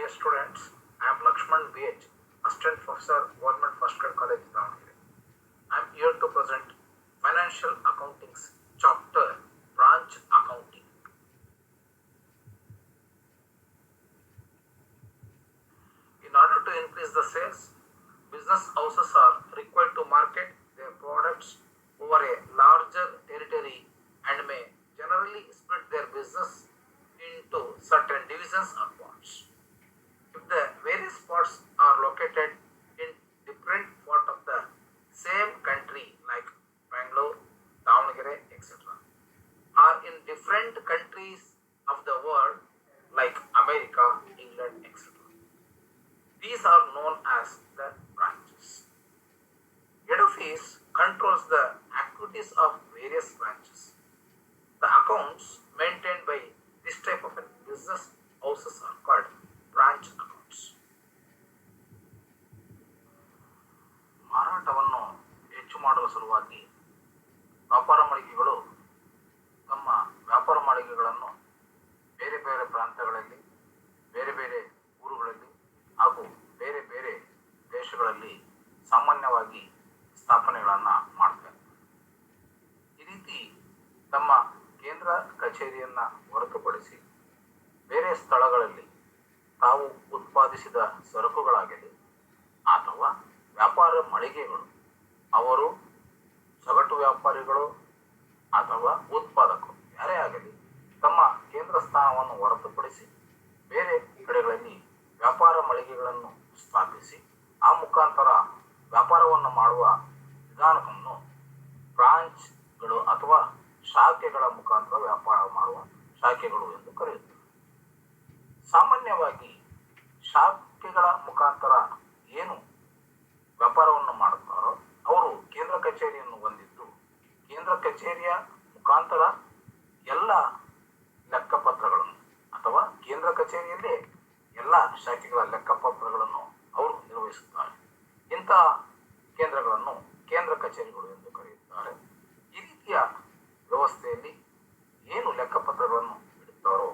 Dear students, I am Lakshman BH, Assistant Professor, Government First Grade College, Davangere. I am here to present Financial Accounting's chapter Branch Accounting. In order to increase the sales, business houses are required to market their products over a larger territory and may generally split their business into certain divisions or parts. If the various parts are located in different part of the same country like Bangalore, Davangere, etc., or in different countries of the world like America, England, etc., these are known as the branches. Head office controls the activities of various branches. The accounts maintained by this type of business houses are called branch accounts. ಮಾರಾಟವನ್ನು ಹೆಚ್ಚು ಮಾಡುವ ಸಲುವಾಗಿ ವ್ಯಾಪಾರ ಮಳಿಗೆಗಳು ತಮ್ಮ ವ್ಯಾಪಾರ ಮಳಿಗೆಗಳನ್ನು ಬೇರೆ ಬೇರೆ ಪ್ರಾಂತ್ಯಗಳಲ್ಲಿ, ಬೇರೆ ಬೇರೆ ಊರುಗಳಲ್ಲಿ ಹಾಗೂ ಬೇರೆ ಬೇರೆ ದೇಶಗಳಲ್ಲಿ ಸಾಮಾನ್ಯವಾಗಿ ಸ್ಥಾಪನೆಗಳನ್ನು ಮಾಡ್ತಾರೆ. ಈ ರೀತಿ ತಮ್ಮ ಕೇಂದ್ರ ಕಚೇರಿಯನ್ನು ಹೊರತುಪಡಿಸಿ ಬೇರೆ ಸ್ಥಳಗಳಲ್ಲಿ ತಾವು ಉತ್ಪಾದಿಸಿದ ಸರಕುಗಳಾಗಲಿ ಅಥವಾ ವ್ಯಾಪಾರ ಮಳಿಗೆಗಳು, ಅವರು ಸಗಟು ವ್ಯಾಪಾರಿಗಳು ಅಥವಾ ಉತ್ಪಾದಕರು ಯಾರೇ ಆಗಲಿ, ತಮ್ಮ ಕೇಂದ್ರ ಸ್ಥಾನವನ್ನು ಹೊರತುಪಡಿಸಿ ಬೇರೆ ಕಡೆಗಳಲ್ಲಿ ವ್ಯಾಪಾರ ಮಳಿಗೆಗಳನ್ನು ಸ್ಥಾಪಿಸಿ ಆ ಮುಖಾಂತರ ವ್ಯಾಪಾರವನ್ನು ಮಾಡುವ ವಿಧಾನವನ್ನು ಬ್ರಾಂಚ್ಗಳು ಅಥವಾ ಶಾಖೆಗಳ ಮುಖಾಂತರ ವ್ಯಾಪಾರ ಮಾಡುವ ಶಾಖೆಗಳು ಎಂದು ಕರೆಯುತ್ತಾರೆ. ಸಾಮಾನ್ಯವಾಗಿ ಶಾಖೆಗಳ ಮುಖಾಂತರ ಏನು ವ್ಯಾಪಾರವನ್ನು ಮಾಡುತ್ತಾರೋ ಅವರು ಕೇಂದ್ರ ಕಚೇರಿಯನ್ನು ಹೊಂದಿದ್ದು, ಕೇಂದ್ರ ಕಚೇರಿಯ ಮುಖಾಂತರ ಎಲ್ಲ ಲೆಕ್ಕಪತ್ರಗಳನ್ನು ಅಥವಾ ಕೇಂದ್ರ ಕಚೇರಿಯಲ್ಲೇ ಎಲ್ಲ ಶಾಖೆಗಳ ಲೆಕ್ಕಪತ್ರಗಳನ್ನು ಅವರು ನಿರ್ವಹಿಸುತ್ತಾರೆ. ಇಂತಹ ಕೇಂದ್ರಗಳನ್ನು ಕೇಂದ್ರ ಕಚೇರಿಗಳು ಎಂದು ಕರೆಯುತ್ತಾರೆ. ಈ ರೀತಿಯ ವ್ಯವಸ್ಥೆಯಲ್ಲಿ ಏನು ಲೆಕ್ಕಪತ್ರಗಳನ್ನು ಇಡುತ್ತಾರೋ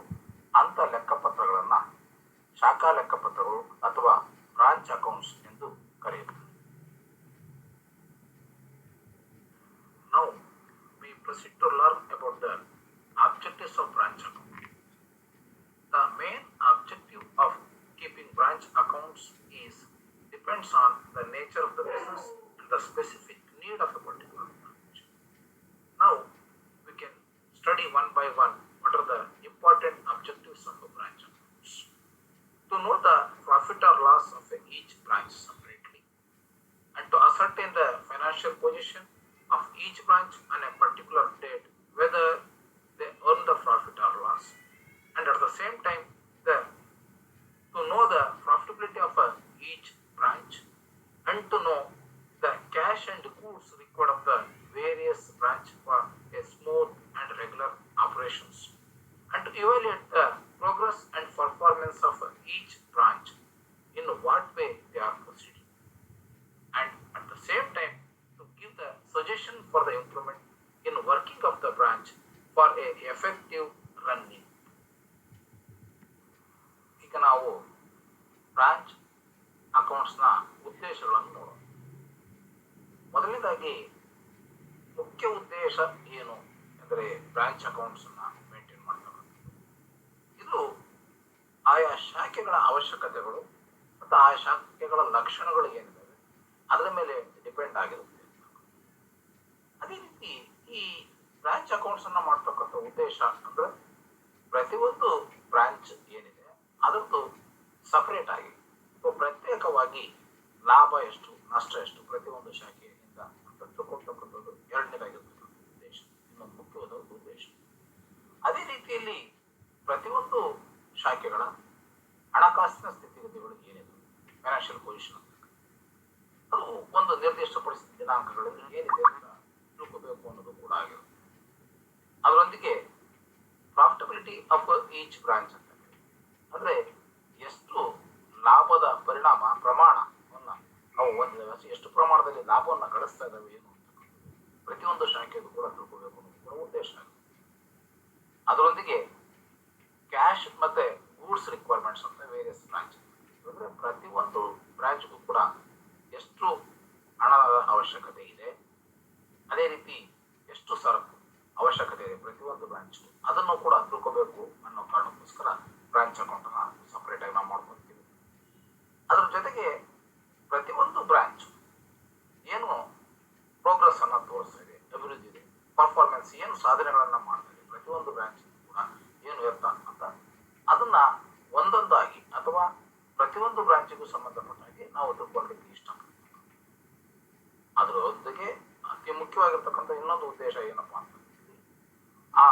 ಅಂಥ ಲೆಕ್ಕಪತ್ರಗಳನ್ನು ಶಾಖಾ ಲೆಕ್ಕಪತ್ರಗಳು ಅಥವಾ ಬ್ರಾಂಚ್ ಅಕೌಂಟ್ಸ್ ಎಂದು ಕರೆಯುತ್ತಾರೆ. Now we proceed to learn about the objectives of branch account. The main objective of keeping branch accounts depends on the nature of the business and the specific need of a particular branch. Now we can study one by one what are the important objectives of a branch accounts. To know the profit or loss of each branch separately and to ascertain the financial position of each branch on a particular date, whether they earn the profit or loss, and at the same time to know the profitability of each branch and to know the cash and goods required of the various branch for a smooth and regular operations, and to evaluate the progress and performance of each branch in what way they are proceeding, and at the same time to give the suggestion for the implement in working of the branch for a effective running. ಈಗ ನಾವು branch ಅಕೌಂಟ್ಸ್ನ ಉದ್ದೇಶಗಳನ್ನು ನೋಡೋಣ. ಮೊದಲನೇದಾಗಿ ಮುಖ್ಯ ಉದ್ದೇಶ ಏನು ಅಂದರೆ branch ಅಕೌಂಟ್ಸನ್ನು maintain ಮಾಡ್ತಕ್ಕಂಥದ್ದು. ಇದು ಆಯಾ ಶಾಖೆಗಳ ಅವಶ್ಯಕತೆಗಳು ಮತ್ತು ಆಯಾ ಶಾಖೆಗಳ ಲಕ್ಷಣಗಳು ಏನಿದ್ದಾವೆ ಅದರ ಮೇಲೆ ಡಿಪೆಂಡ್ ಆಗಿರುತ್ತೆ. ಅದೇ ರೀತಿ ಈ ಬ್ರಾಂಚ್ ಅಕೌಂಟ್ಸನ್ನು ಮಾಡ್ತಕ್ಕಂಥ ಉದ್ದೇಶ ಅಂದರೆ ಪ್ರತಿಯೊಂದು ಬ್ರಾಂಚ್ ಏನಿದೆ ಅದರದ್ದು ಸಪರೇಟ್ ಆಗಿ ಪ್ರತ್ಯೇಕವಾಗಿ ಲಾಭ ಎಷ್ಟು, ನಷ್ಟ ಎಷ್ಟು ಪ್ರತಿಯೊಂದು ಶಾಖೆಯಿಂದ ಅಂತ ತಿಳ್ಕೊಳ್ತಕ್ಕಂಥದ್ದು ಎರಡನೇದಾಗಿರ್ತಕ್ಕಂಥ ಉದ್ದೇಶ, ಇನ್ನೊಂದು ಮುಖ್ಯವಾದ ಉದ್ದೇಶ. ಅದೇ ರೀತಿಯಲ್ಲಿ ಪ್ರತಿಯೊಂದು ಶಾಖೆಗಳ ಹಣಕಾಸಿನ ಸ್ಥಿತಿಗತಿಗಳು ಏನಿದೆ, ಫೈನಾನ್ಷಿಯಲ್ ಪೊಸಿಷನ್ ಅದು ಒಂದು ನಿರ್ದಿಷ್ಟಪಡಿಸಿದ ದಿನಾಂಕಗಳಲ್ಲಿ ಏನಿದೆ ಅಂತ ತಿಳ್ಕೋಬೇಕು ಅನ್ನೋದು ಕೂಡ ಆಗಿರುತ್ತೆ. ಅದರೊಂದಿಗೆ ಪ್ರಾಫಿಟಬಿಲಿಟಿ ಆಫ್ ಈಚ್ ಬ್ರಾಂಚ್ ಅಂತ ಅಂದರೆ ಎಷ್ಟು ಲಾಭದ ಪ್ರಮಾಣವನ್ನು ಅವು ಹೊಂದಿದ್ದಾವೆ, ಎಷ್ಟು ಪ್ರಮಾಣದಲ್ಲಿ ಲಾಭವನ್ನು ಗಳಿಸ್ತಾ ಇದ್ದಾವೆ ಏನು ಅಂತಕ್ಕಂಥದ್ದು ಪ್ರತಿಯೊಂದು ಶಾಖೆಗೂ ಕೂಡ ತಿಳ್ಕೋಬೇಕು ಅನ್ನೋದು ಕೂಡ ಉದ್ದೇಶ ಆಗುತ್ತೆ. ಅದರೊಂದಿಗೆ ಕ್ಯಾಶ್ ಮತ್ತೆ goods requirements of the various branch. ಅಂದರೆ ಪ್ರತಿಯೊಂದು ಬ್ರಾಂಚ್ಗೂ ಕೂಡ ಎಷ್ಟು ಹಣದ ಅವಶ್ಯಕತೆ ಇದೆ, ಅದೇ ರೀತಿ ಎಷ್ಟು ಸರಕು ಅವಶ್ಯಕತೆ ಇದೆ ಪ್ರತಿಯೊಂದು ಬ್ರಾಂಚ್, ಅದನ್ನು ಕೂಡ ತಿಳ್ಕೋಬೇಕು ಅನ್ನೋ ಕಾರಣಕ್ಕೋಸ್ಕರ ಬ್ರಾಂಚ್ ಅಕೌಂಟ್ ಅನ್ನ ಸಪರೇಟ್ ಆಗಿ ನಾವು ಮಾಡ್ಕೊತೀವಿ. ಅದ್ರ ಜೊತೆಗೆ ಪ್ರತಿಯೊಂದು ಬ್ರಾಂಚ್ ಏನು ಪ್ರೋಗ್ರೆಸ್ ಅನ್ನ ತೋರಿಸ್ತಾ ಇದೆ, ಅಭಿವೃದ್ಧಿ ಇದೆ, ಪರ್ಫಾರ್ಮೆನ್ಸ್ ಏನು ಸಾಧನೆಗಳನ್ನ ಮಾಡ್ತಾ ಇದೆ ಪ್ರತಿಯೊಂದು ಬ್ರಾಂಚ್ ಕೂಡ ಏನು ಇರ್ತಾ ಅಂತ ಅದನ್ನ ಒಂದೊಂದಾಗಿ ಅಥವಾ ಪ್ರತಿಯೊಂದು ಬ್ರಾಂಚಿಗೂ ಸಂಬಂಧಪಟ್ಟ ಹಾಗೆ ನಾವು ತಿಳ್ಕೊಳ್ಳಿಕ್ಕೆ ಇಷ್ಟಪಡ್ತೀವಿ. ಅದರೊಂದಿಗೆ ಅತಿ ಮುಖ್ಯವಾಗಿರ್ತಕ್ಕಂಥ ಇನ್ನೊಂದು ಉದ್ದೇಶ ಏನಪ್ಪಾ ಅಂತ ಆ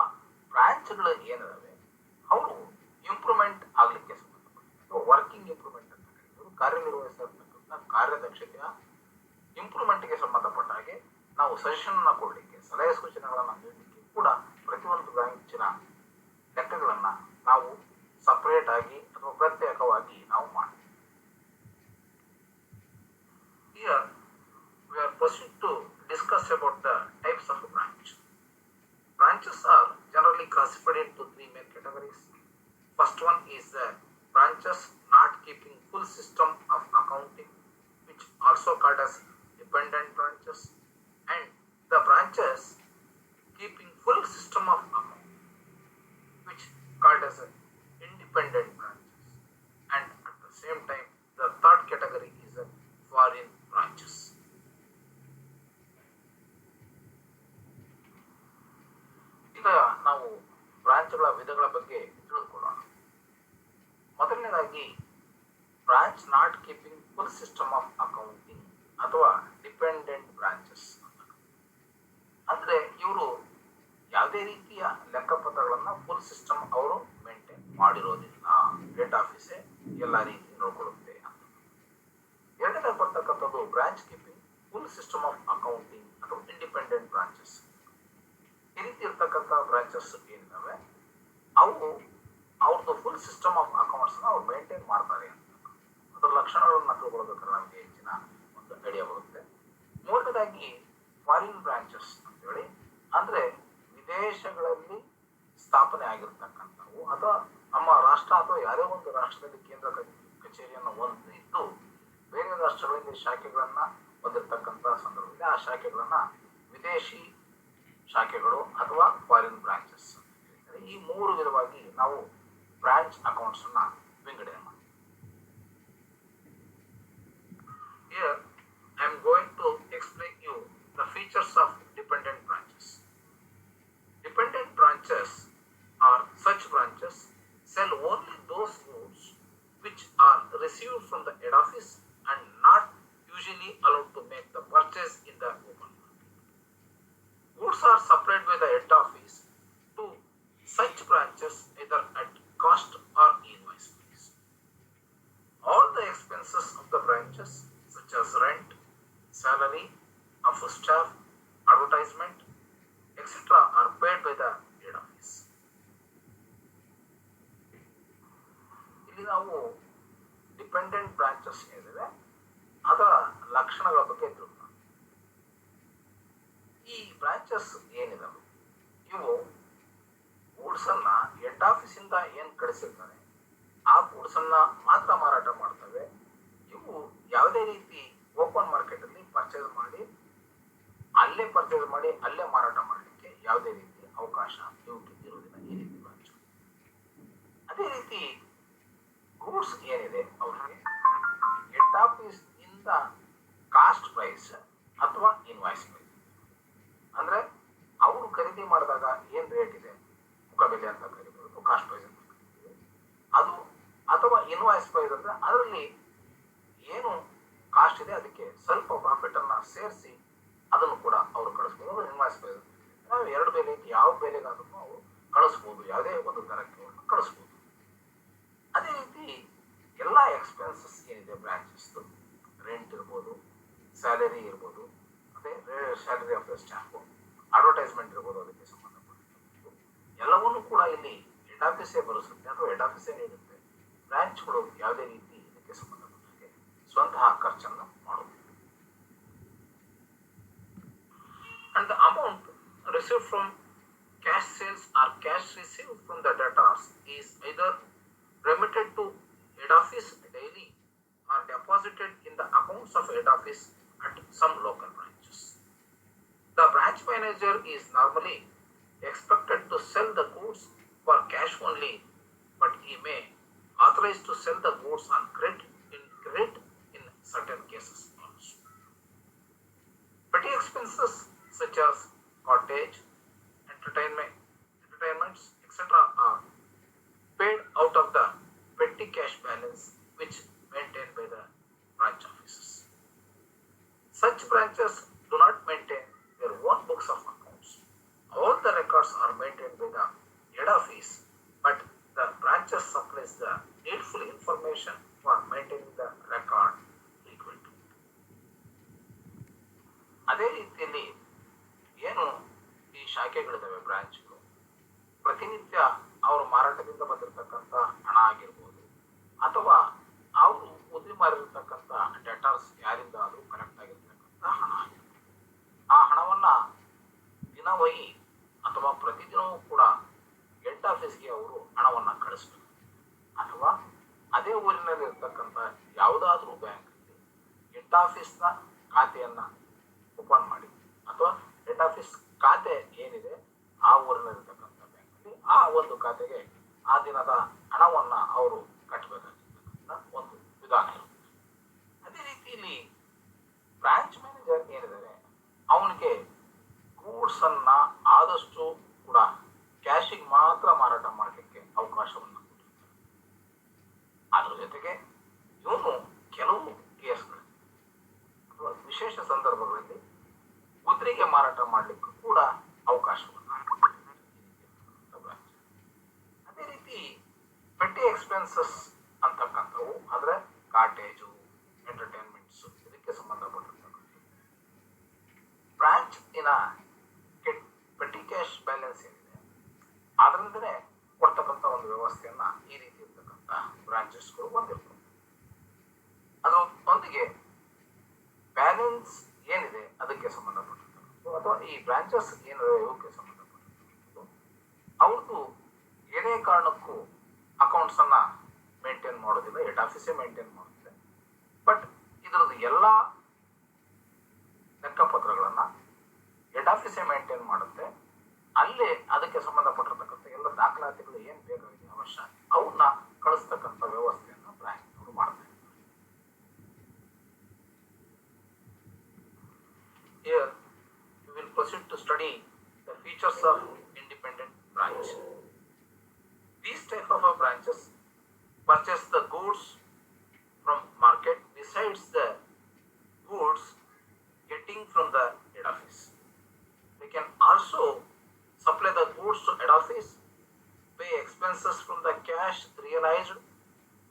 ಬ್ರಾಂಚ್ಗಳು ಏನಿದಾವೆ ಅವರು ಇಂಪ್ರೂವ್ಮೆಂಟ್ ಆಗ್ಲಿಕ್ಕೆ ಸಂಬಂಧಪಟ್ಟ ವರ್ಕಿಂಗ್ ಇಂಪ್ರೂವ್ಮೆಂಟ್ ಅಂತ ಕರೀತಾರೆ. ಕಾರ್ಯನಿರ್ವಹಿಸಿರ್ತಕ್ಕಂಥ ಕಾರ್ಯದಕ್ಷತೆಯ ಇಂಪ್ರೂವ್ಮೆಂಟ್ಗೆ ಸಂಬಂಧಪಟ್ಟ ಹಾಗೆ ನಾವು ಸಜೆಷನ್ ಅನ್ನ ಕೊಡ್ಲಿಕ್ಕೆ, ಸಲಹೆ ಸೂಚನೆಗಳನ್ನ ನೀಡಲಿಕ್ಕೆ ಕೂಡ ಪ್ರತಿಯೊಂದು ಬ್ರಾಂಚಿನ ಲೆಕ್ಕಗಳನ್ನ ನಾವು ಸಪರೇಟ್ ಆಗಿ ಅಥವಾ ಪ್ರತ್ಯೇಕವಾಗಿ ನಾವು ಮಾಡ್ತೀವಿ. Here we are proceed to discuss about the types of branch. Branches are generally classified into three main categories. First one is the branches not keeping full system of accounting, which also called as dependent branches, and the branches keeping full system of accounting, which called as independent branches. And at the same time, the third category is foreign branches. ಈಗ ನಾವು ಬ್ರಾಂಚ್ಗಳ ವಿಧಗಳ ಬಗ್ಗೆ ತಿಳಿದುಕೊಳ್ಳೋಣ. ಮೊದಲನೇದಾಗಿ branch not keeping full system of accounting ಅಥವಾ dependent branches ಅಂದ್ರೆ ಇವರು ಯಾವುದೇ ರೀತಿಯ ಲೆಕ್ಕಪತ್ರಗಳನ್ನ ಫುಲ್ ಸಿಸ್ಟಮ್ ಅವರು ಮೇಂಟೈನ್ ಮಾಡಿರೋದಿಲ್ಲ, ಹೆಡ್ ಆಫೀಸೇ ಎಲ್ಲ ರೀತಿ ನೋಡ್ಕೊಳ್ಳುತ್ತೆ ಅಂತ. ಎರಡನೇ ಬರ್ತಕ್ಕಂಥದ್ದು branch keeping full system of accounting ಅಥವಾ ಇಂಡಿಪೆಂಡೆಂಟ್ ಬ್ರಾಂಚಸ್. ಈ ರೀತಿ ಇರ್ತಕ್ಕಂಥ ಬ್ರಾಂಚಸ್ ಏನಿದಾವೆ ಅವು ಅವ್ರದ್ದು ಫುಲ್ ಸಿಸ್ಟಮ್ ಆಫ್ ಅಕೌಂಟ್ಸ್ ಅವ್ರು ಮೇಂಟೈನ್ ಮಾಡ್ತಾರೆ ಅಂತ. ಅದರ ಲಕ್ಷಣಗಳನ್ನ ತಿಳ್ಕೊಳ್ಬೇಕಾದ್ರೆ ನಮಗೆ ಹೆಚ್ಚಿನ ಒಂದು ಐಡಿಯಾ ಬರುತ್ತೆ. ಮೂರನೇದಾಗಿ ಫಾರಿನ್ ಬ್ರಾಂಚಸ್ ಅಂತ ಹೇಳಿ ಅಂದ್ರೆ ವಿದೇಶಗಳಲ್ಲಿ ಸ್ಥಾಪನೆ ಆಗಿರ್ತಕ್ಕಂಥವು ಅಥವಾ ನಮ್ಮ ರಾಷ್ಟ್ರ ಅಥವಾ ಯಾವುದೇ ಒಂದು ರಾಷ್ಟ್ರದಲ್ಲಿ ಕೇಂದ್ರ ಕಚೇರಿಯನ್ನು ಹೊಂದಿದ್ದು ಬೇರೆ ರಾಷ್ಟ್ರಗಳಲ್ಲಿ ಶಾಖೆಗಳನ್ನ ಹೊಂದಿರತಕ್ಕಂಥ ಸಂದರ್ಭದಲ್ಲಿ ಆ ಶಾಖೆಗಳನ್ನ ವಿದೇಶಿ ಶಾಖೆಗಳು ಅಥವಾ ಫಾರಿನ್ ಬ್ರಾಂಚಸ್. ಈ ಮೂರು ವಿಧವಾಗಿ ನಾವು ಬ್ರಾಂಚ್ ಅಕೌಂಟ್ಸ್ ಅನ್ನ ವಿಂಗಡಣೆ ಮಾಡಿ. Here I am going to explain you the features of dependent branches. Dependent branches are such branches sell only those goods which are received from the head office and not usually allowed to make the purchase in the open market. Goods are supplied by the head office to such branches either at cost or invoice price. All the expenses of the branches such as rent, salary of staff, advertisement, etc. are paid by the head office. ಇಲ್ಲಿ ನಾವು dependent branches ಏನಿದೆ ಅದರ ಲಕ್ಷಣಗಳ ಬಗ್ಗೆ ತಿಳ್ಕೊಳ್ಳೋಣ. ಈ branches ಏನಿದಾವೆ ಇವು goods ಅನ್ನ ಹೆಡ್ ಆಫೀಸ್ ಇಂದ ಏನ್ ಕಳಿಸಿರ್ತಾರೆ ಆ ಗೂಡ್ಸ್ ಅನ್ನ ಮಾತ್ರ ಮಾರಾಟ ಮಾಡ್ತವೆ. ಇವು ಯಾವುದೇ ರೀತಿ ಓಪನ್ ಮಾರ್ಕೆಟ್ ಅಲ್ಲಿ ಪರ್ಚೇಸ್ ಮಾಡಿ ಅಲ್ಲೇ ಮಾರಾಟ ಮಾಡಲಿಕ್ಕೆ ಯಾವುದೇ ರೀತಿ ಅವಕಾಶ ಇವಕ್ಕೆ ಇರುವುದಿಲ್ಲ ಈ ರೀತಿ ಬ್ರಾಂಚ್. ಅದೇ ರೀತಿ ಗೂಡ್ಸ್ ಏನಿದೆ ಅವ್ರಿಗೆ ಹೆಡ್ ಆಫೀಸ್ ಇಂದ ಕಾಸ್ಟ್ ಪ್ರೈಸ್ ಅಥವಾ ಇನ್ವಾಯ್ಸ್ ಪ್ರೈಸ್ ಅಂದ್ರೆ ಅವರು ಖರೀದಿ ಮಾಡಿದಾಗ ಏನ್ ರೇಟ್ ಇದೆ ಮುಖಬೆಲೆ ಅಂತ ಕರಿಬಹುದು, ಕಾಸ್ಟ್ ಪ್ರೈಸ್ ಅಂತ ಕರಿತೀವಿ. ಅದು ಅಥವಾ ಇನ್ವಾಯ್ಸ್ ಪ್ರೈಸ್ ಅಂದ್ರೆ ಅದರಲ್ಲಿ ಏನು ಕಾಸ್ಟ್ ಇದೆ ಅದಕ್ಕೆ ಸ್ವಲ್ಪ ಪ್ರಾಫಿಟ್ ಅನ್ನ ಸೇರಿಸಿ ಅದನ್ನು ಕೂಡ ಅವರು ಕಳಿಸ್ಬೋದು. ಇನ್ವಾಯ್ಸ್ ಪ್ರೈಸ್ ನಾವು ಎರಡು ಬೆಲೆ ಯಾವ ಬೆಲೆಗಾದ್ರೂ ನಾವು ಕಳಿಸ್ಬೋದು, ಯಾವುದೇ ಒಂದು ದರಕ್ಕೆ ಕಳಿಸ್ಬೋದು. ಅದೇ ರೀತಿ ಎಲ್ಲ ಎಕ್ಸ್ಪೆನ್ಸಸ್ ಏನಿದೆ ಬ್ರಾಂಚಸ್ ರೆಂಟ್ ಇರ್ಬೋದು, ಸ್ಯಾಲರಿ ಇರ್ಬೋದು, ಮತ್ತೆ salary of the staff, advertisement ಇರ್ಬೋದು, ಅದಕ್ಕೆ ಸಂಬಂಧಪಟ್ಟಿದ್ದು ಎಲ್ಲವನ್ನೂ ಕೂಡ ಇಲ್ಲಿ ಹೆಡ್ ಆಫೀಸೇ ಬರೆಸುತ್ತೆ ಅಥವಾ ಹೆಡ್ ಆಫೀಸೇ ನೀಡುತ್ತೆ. ಬ್ರಾಂಚ್ಗಳು ಯಾವುದೇ ರೀತಿ ಇದಕ್ಕೆ ಸಂಬಂಧಪಟ್ಟಾಗೆ ಸ್ವಂತಹ ಖರ್ಚನ್ನು ಮಾಡುತ್ತೆ. And the amount received from cash sales or cash received from the debtors is either remitted to head office daily or deposited in the accounts of head office at some local branches. The branch manager is normally expected to sell the goods for cash only, but he may authorize to sell the goods on credit in certain cases also. Petty expenses such as cottage, entertainments, etc. are paid out of the petty cash balance which maintained by the branch offices. Such branches do not maintain their own books of accounts. All the records are maintained by the head office, but the branches supplies the needful information for maintaining the record equal to. ಅದೇ ರೀತಿಯಲ್ಲಿ ಏನು ಈ ಶಾಖೆಗಳಿದ್ದಾವೆ ಬ್ರಾಂಚ್ಗಳು, ಪ್ರತಿನಿತ್ಯ ಅವರು ಮಾರಾಟದಿಂದ ಬಂದಿರತಕ್ಕಂಥ ಹಣ ಆಗಿರ್ಬೋದು ಅಥವಾ ಅವರು ಉದ್ರಿ ಮಾರಿರ್ತಕ್ಕಂಥ ಡೆಟಾರ್ಸ್ ಯಾರಿಂದ ಆದರೂ ಕಲೆಕ್ಟ್ ಆಗಿರ್ತಕ್ಕಂಥ ಹಣ ಆಗಿರ್ಬೋದು. ಆ ಹಣವನ್ನ ದಿನವಹಿ ಅಥವಾ ಪ್ರತಿದಿನವೂ ಕೂಡ ಹೆಡ್ ಆಫೀಸ್ಗೆ ಅವರು ಹಣವನ್ನ ಕಳಿಸ್ಬೇಕು. ಅಥವಾ ಅದೇ ಊರಿನಲ್ಲಿ ಇರ್ತಕ್ಕಂಥ ಯಾವುದಾದ್ರೂ ಬ್ಯಾಂಕ್ ಹೆಡ್ ಆಫೀಸ್ನ ಖಾತೆಯನ್ನ ಓಪನ್ ಮಾಡಿ ಅಥವಾ ಹೆಡ್ ಆಫೀಸ್ ಖಾತೆ ಏನಿದೆ ಆ ಊರಿನಲ್ಲಿರ್ತಕ್ಕಂಥ ಬ್ಯಾಂಕಲ್ಲಿ ಆ ಒಂದು ಖಾತೆಗೆ ಆ ದಿನದ ಹಣವನ್ನ ಅವರು ಕಟ್ಟಬೇಕಾಗಿರ್ತಕ್ಕಂಥ ಒಂದು ವಿಧಾನ ಇರುತ್ತೆ. ಅದೇ ರೀತಿಯಲ್ಲಿ ಬ್ರಾಂಚ್ ಮ್ಯಾನೇಜರ್ ಏನಿದ್ದಾರೆ ಅವನಿಗೆ ಗೂಡ್ಸ್ ಅನ್ನ ಆದಷ್ಟು ಕೂಡ ಕ್ಯಾಶಿಗೆ ಮಾತ್ರ ಮಾರಾಟ ಮಾಡಲಿಕ್ಕೆ ಅವಕಾಶವನ್ನು ಕೊಟ್ಟಿರ್ತಾರೆ. ಅದರ ಜೊತೆಗೆ ಇವನು ಕೆಲವು ಕೇಸ್ಗಳಲ್ಲಿ ಅಥವಾ ವಿಶೇಷ ಸಂದರ್ಭಗಳಲ್ಲಿ ಮುದ್ರೆಗೆ ಮಾರಾಟ ಮಾಡಲಿಕ್ಕೂ ಕೂಡ ಅವಕಾಶವನ್ನು ಬ್ರಾಂಚ್. ಅದೇ ರೀತಿ ಪೆಟ್ಟಿ ಎಕ್ಸ್ಪೆನ್ಸಸ್ ಅಂತಕ್ಕಂಥವು ಅಂದ್ರೆ ಕಾಟೇಜು, ಎಂಟರ್ಟೈನ್ಮೆಂಟ್ಸ್ ಇದಕ್ಕೆ ಸಂಬಂಧಪಟ್ಟಿರ್ತಕ್ಕಂಥ ಬ್ರಾಂಚ್ ಪೆಟ್ಟಿ ಕ್ಯಾಶ್ ಬ್ಯಾಲೆನ್ಸ್ ಏನಿದೆ ಅದರಿಂದಲೇ ಕೊಡ್ತಕ್ಕಂಥ ಒಂದು ವ್ಯವಸ್ಥೆಯನ್ನ ಈ ರೀತಿ ಇರ್ತಕ್ಕಂಥ ಬ್ರಾಂಚಸ್ಗಳು ಹೊಂದಿರ್ತವೆ. ಅದರೊಂದಿಗೆ ಬ್ಯಾಲೆನ್ಸ್ ಏನಿದೆ ಅದಕ್ಕೆ ಸಂಬಂಧಪಟ್ಟಿರ್ತಕ್ಕಂಥದ್ದು ಅಥವಾ ಈ ಬ್ರಾಂಚಸ್ ಏನಿದೆ ಇವಕ್ಕೆ ಸಂಬಂಧಪಟ್ಟಿರ್ತಕ್ಕಂಥದ್ದು ಅವ್ರದ್ದು ಏನೇ ಕಾರಣಕ್ಕೂ ಅಕೌಂಟ್ಸ್ ಅನ್ನ ಮೇಂಟೈನ್ ಮಾಡೋದಿಲ್ಲ, ಹೆಡ್ ಆಫೀಸೇ ಮೇಂಟೈನ್ ಮಾಡುತ್ತೆ. ಬಟ್ ಇದರದ್ದು ಎಲ್ಲ ಲೆಕ್ಕಪತ್ರಗಳನ್ನ ಹೆಡ್ ಆಫೀಸೇ ಮೇಂಟೈನ್ ಮಾಡುತ್ತೆ. ಅಲ್ಲೇ ಅದಕ್ಕೆ ಸಂಬಂಧಪಟ್ಟಿರ್ತಕ್ಕಂಥ ಎಲ್ಲ ದಾಖಲಾತಿಗಳು ಏನ್ ಬೇಕಾಗಿದೆ ಅವಶ್ಯ ಅವನ್ನ ಕಳಿಸ್ತಕ್ಕಂಥ ವ್ಯವಸ್ಥೆಯನ್ನ ಬ್ಯಾಂಕ್ ಅವರು ಮಾಡ್ತಾರೆ. Here we will proceed to study the features of independent branch. These type of branches purchase the goods from market besides the goods getting from the head office. They can also supply the goods to head office, pay expenses from the cash realized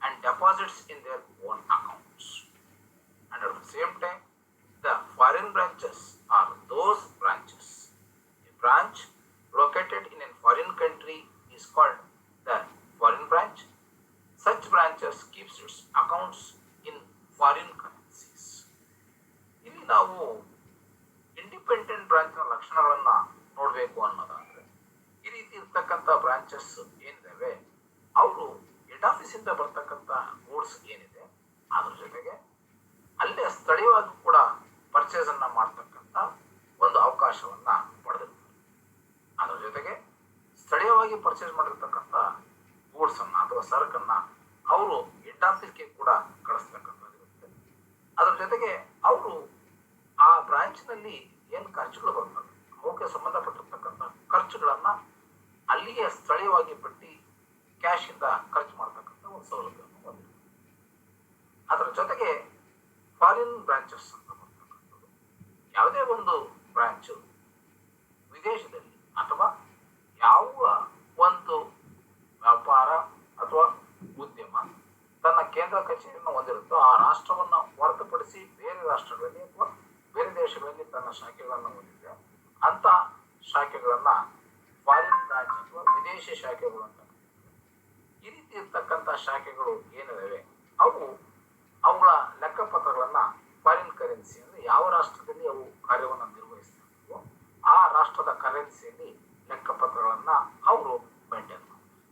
and deposits in their own accounts. And at the same time, the foreign branches are those branches. A branch located in a foreign country is called the foreign branch. Such branches keeps its accounts in foreign currencies. ಇಲ್ಲಿ ನಾವು independent branch ನ ಲಕ್ಷಣಗಳನ್ನ ನೋಡಬೇಕು ಅನ್ನೋದಾದ್ರೆ ಈ ರೀತಿ ಇರ್ತಕ್ಕಂಥ branches ಏನಿದಾವೆ ಅವರು head office ಇಂದ ಬರ್ತಕ್ಕಂಥ ಗೂಡ್ಸ್ ಏನಿದೆ ಅದ್ರ ಜೊತೆಗೆ ಅಲ್ಲೇ ಸ್ಥಳೀಯವಾಗಿ ಕೂಡ ಪರ್ಚೇಸ್ ಅನ್ನ ಮಾಡ್ತಕ್ಕಂಥ ಒಂದು ಅವಕಾಶವನ್ನ ಪಡೆದಿರ್ತಾರೆ. ಅದರ ಜೊತೆಗೆ ಸ್ಥಳೀಯವಾಗಿ ಪರ್ಚೇಸ್ ಮಾಡಿರ್ತಕ್ಕಂಥ ಗೂಡ್ಸ್ ಅನ್ನ ಅಥವಾ ಸರಕನ್ನ ಅವರು ಹೆಡ್ ಆಫೀಸ್ಗೆ ಕೂಡ ಕಳಿಸ್ತಕ್ಕಂಥದ್ದಿರುತ್ತೆ. ಅದರ ಜೊತೆಗೆ ಅವರು ಆ ಬ್ರಾಂಚ್ ನಲ್ಲಿ ಏನ್ ಖರ್ಚುಗಳು ಬರ್ತವೆ ಅವಕ್ಕೆ ಸಂಬಂಧಪಟ್ಟಿರ್ತಕ್ಕಂಥ ಖರ್ಚುಗಳನ್ನ ಅಲ್ಲಿಯೇ ಸ್ಥಳೀಯವಾಗಿ ಪಟ್ಟಿ ಕ್ಯಾಶ್ ಇಂದ ಖರ್ಚು ಮಾಡ್ತಕ್ಕಂಥ ಒಂದು ಸೌಲಭ್ಯವನ್ನು ಹೊಂದಿದೆ. ಅದರ ಜೊತೆಗೆ ಫಾರಿನ್ ಬ್ರಾಂಚಸ್ ಅಂತ ಬರ್ತಕ್ಕಂಥದ್ದು ಯಾವುದೇ ಒಂದು ಬ್ರಾಂಚು ವಿದೇಶದಲ್ಲಿ ಅಥವಾ ಯಾವ ಒಂದು ವ್ಯಾಪಾರ ಅಥವಾ ಉದ್ಯಮ ತನ್ನ ಕೇಂದ್ರ ಕಚೇರಿಯನ್ನು ಹೊಂದಿರುತ್ತೋ ಆ ರಾಷ್ಟ್ರವನ್ನು ಹೊರತುಪಡಿಸಿ ಬೇರೆ ರಾಷ್ಟ್ರಗಳಲ್ಲಿ ಅಥವಾ ಬೇರೆ ದೇಶಗಳಲ್ಲಿ ತನ್ನ ಶಾಖೆಗಳನ್ನು ಹೊಂದಿದೆ ಅಂತ ಶಾಖೆಗಳನ್ನ ಫಾರಿನ್ ಬ್ರಾಂಚ್ ಅಥವಾ ವಿದೇಶಿ ಶಾಖೆಗಳು ಅಂತ. ಈ ರೀತಿ ಇರ್ತಕ್ಕಂಥ ಶಾಖೆಗಳು ಏನಿದಾವೆ ಅವು ಅವುಗಳ ಲೆಕ್ಕಪತ್ರಗಳನ್ನ ಫಾರಿನ್ ಕರೆನ್ಸಿ ಅಂದ್ರೆ ಯಾವ ರಾಷ್ಟ್ರದಲ್ಲಿ ಅವು ಕಾರ್ಯವನ್ನು ನಿರ್ವಹಿಸ್ತಿರ್ತವೋ ಆ ರಾಷ್ಟ್ರದ ಕರೆನ್ಸಿಯಲ್ಲಿ ಲೆಕ್ಕಪತ್ರಗಳನ್ನ ಅವರು ಮೇಂಟೈನ್ ಮಾಡ್ತಾರೆ.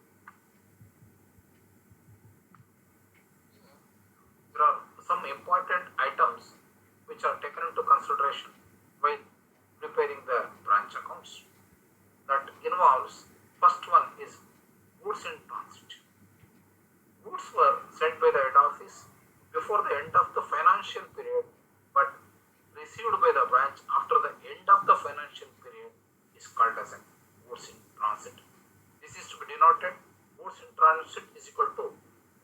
consideration while preparing the branch accounts. That involves, first one is goods in transit. Goods were sent by the head office before the end of the financial period but received by the branch after the end of the financial period is called as a goods in transit. This is to be denoted goods in transit is equal to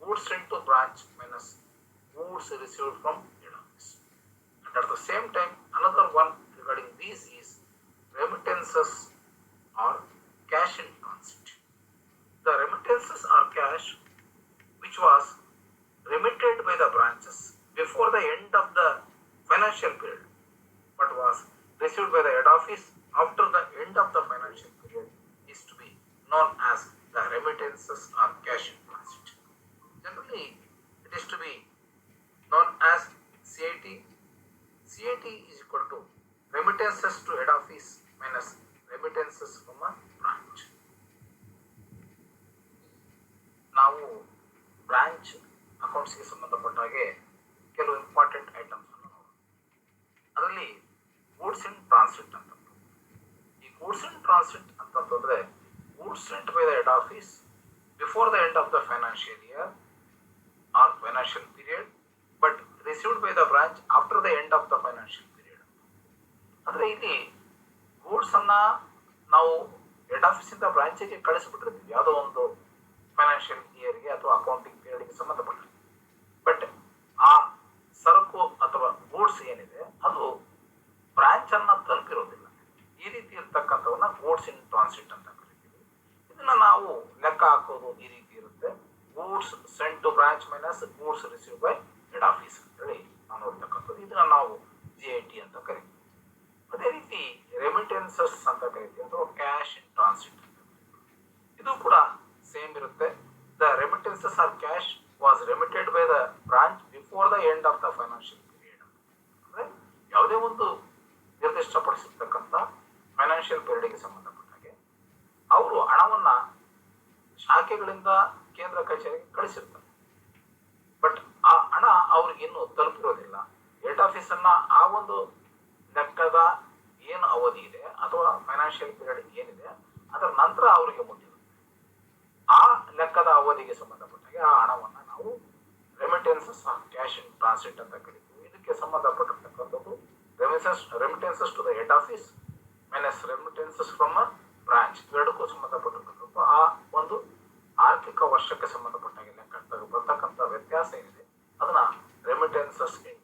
goods sent to branch minus goods received from head office. And at the same time, another one regarding these is remittances or cash in transit. The remittances are cash which was remitted by the branches before the end of the financial period but was received by the head office after the end of the financial period is to be known as the remittances or cash in transit. Generally, it is to be known as CIT. CIT is equal to remittances to head office minus remittances from a branch. ನಾವು branch ಅಕೌಂಟ್ಸ್ಗೆ ಸಂಬಂಧಪಟ್ಟ ಹಾಗೆ ಕೆಲವು important items ಅನ್ನು ನೋಡೋಣ. ಅದರಲ್ಲಿ goods in transit ಅಂತ. ಈ goods in transit ಅಂತಂತಂದ್ರೆ goods sent by the head office before the end of the financial year or financial period but received by the branch after the end of the financial period. ಅಂದ್ರೆ ಇಲ್ಲಿ goods ಅನ್ನ ನಾವು head ಆಫೀಸಿಂದ ಬ್ರಾಂಚಿಗೆ ಕಳಿಸ್ಬಿಟ್ಟಿರ್ತೀವಿ ಯಾವುದೋ ಒಂದು financial ಇಯರ್ಗೆ ಅಥವಾ accounting ಪೀರಿಯಡ್ಗೆ ಸಂಬಂಧಪಟ್ಟ. ಬಟ್ ಆ ಸರಕು ಅಥವಾ ಗೂಡ್ಸ್ ಏನಿದೆ ಅದು ಬ್ರಾಂಚ್ ಅನ್ನ ತಲುಪಿರೋದಿಲ್ಲ. ಈ ರೀತಿ ಇರ್ತಕ್ಕಂಥವನ್ನ ಗೂಡ್ಸ್ ಇನ್ ಟ್ರಾನ್ಸಿಟ್ ಅಂತ ಕರಿತೀವಿ. ಇದನ್ನ ನಾವು ಲೆಕ್ಕ ಹಾಕೋದು ಈ ರೀತಿ ಇರುತ್ತೆ. Goods sent to branch minus goods receive by head office ಅಂತ ಹೇಳಿ ನಾವು ನೋಡ್ತಕ್ಕಂಥದ್ದು. ಇದನ್ನ ನಾವು GIT ಅಂತ ಕರಿತೀವಿ. ಅದೇ ರೀತಿ ರೆಮಿಟೆನ್ಸಸ್ ಅಂತ ಕರಿತೀವಿ ಅಥವಾ ಕ್ಯಾಶ್ ಇನ್ ಟ್ರಾನ್ಸಿಟ್ ಅಂತ. ಇದು ಕೂಡ ಸೇಮ್ ಇರುತ್ತೆ. The remittances are cash was remitted by the branch before the end of the financial period. ಅಂದ್ರೆ ಯಾವುದೇ ಒಂದು ನಿರ್ದಿಷ್ಟಪಡಿಸಿರ್ತಕ್ಕಂಥ ಫೈನಾನ್ಷಿಯಲ್ ಪೀರಿಯಡ್ಗೆ ಸಂಬಂಧಪಟ್ಟ ಹಾಗೆ ಅವರು ಹಣವನ್ನ ಶಾಖೆಗಳಿಂದ ಕೇಂದ್ರ ಕಚೇರಿಗೆ ಕಳಿಸಿರ್ತಾರೆ. ಬಟ್ ಆ ಹಣ ಅವ್ರಿಗೆ ಇನ್ನೂ ತಲುಪಿರೋದಿಲ್ಲ. ಹೆಡ್ ಆಫೀಸ್ ಅನ್ನ ಆ ಒಂದು ಲೆಕ್ಕದ ಏನು ಅವಧಿ ಇದೆ ಅಥವಾ ಫೈನಾನ್ಷಿಯಲ್ ಪೀರಿಯಡ್ ಏನಿದೆ ಅದರ ನಂತರ ಅವರಿಗೆ ಮುಟ್ಟಿರುತ್ತೆ. ಆ ಲೆಕ್ಕದ ಅವಧಿಗೆ ಸಂಬಂಧಪಟ್ಟಾಗೆ ಆ ಹಣವನ್ನು ನಾವು ರೆಮಿಟೆನ್ಸಸ್ ಕ್ಯಾಶ್ ಇನ್ ಟ್ರಾನ್ಸಿಟ್ ಅಂತ ಕರಿತೀವಿ. ಇದಕ್ಕೆ ಸಂಬಂಧಪಟ್ಟಿರ್ತಕ್ಕಂಥದ್ದು remittances to the head office minus remittances from a branch ಎರಡಕ್ಕೂ ಸಂಬಂಧಪಟ್ಟಿರ್ತಕ್ಕಂಥ ಆ ಒಂದು ಆರ್ಥಿಕ ವರ್ಷಕ್ಕೆ ಸಂಬಂಧಪಟ್ಟಾಗೆ ಲೆಕ್ಕ ಬರ್ತಕ್ಕಂಥ ವ್ಯತ್ಯಾಸ ಏನಿದೆ ಅದನ್ನ ರೆಮಿಟೆನ್ಸಸ್ ಇನ್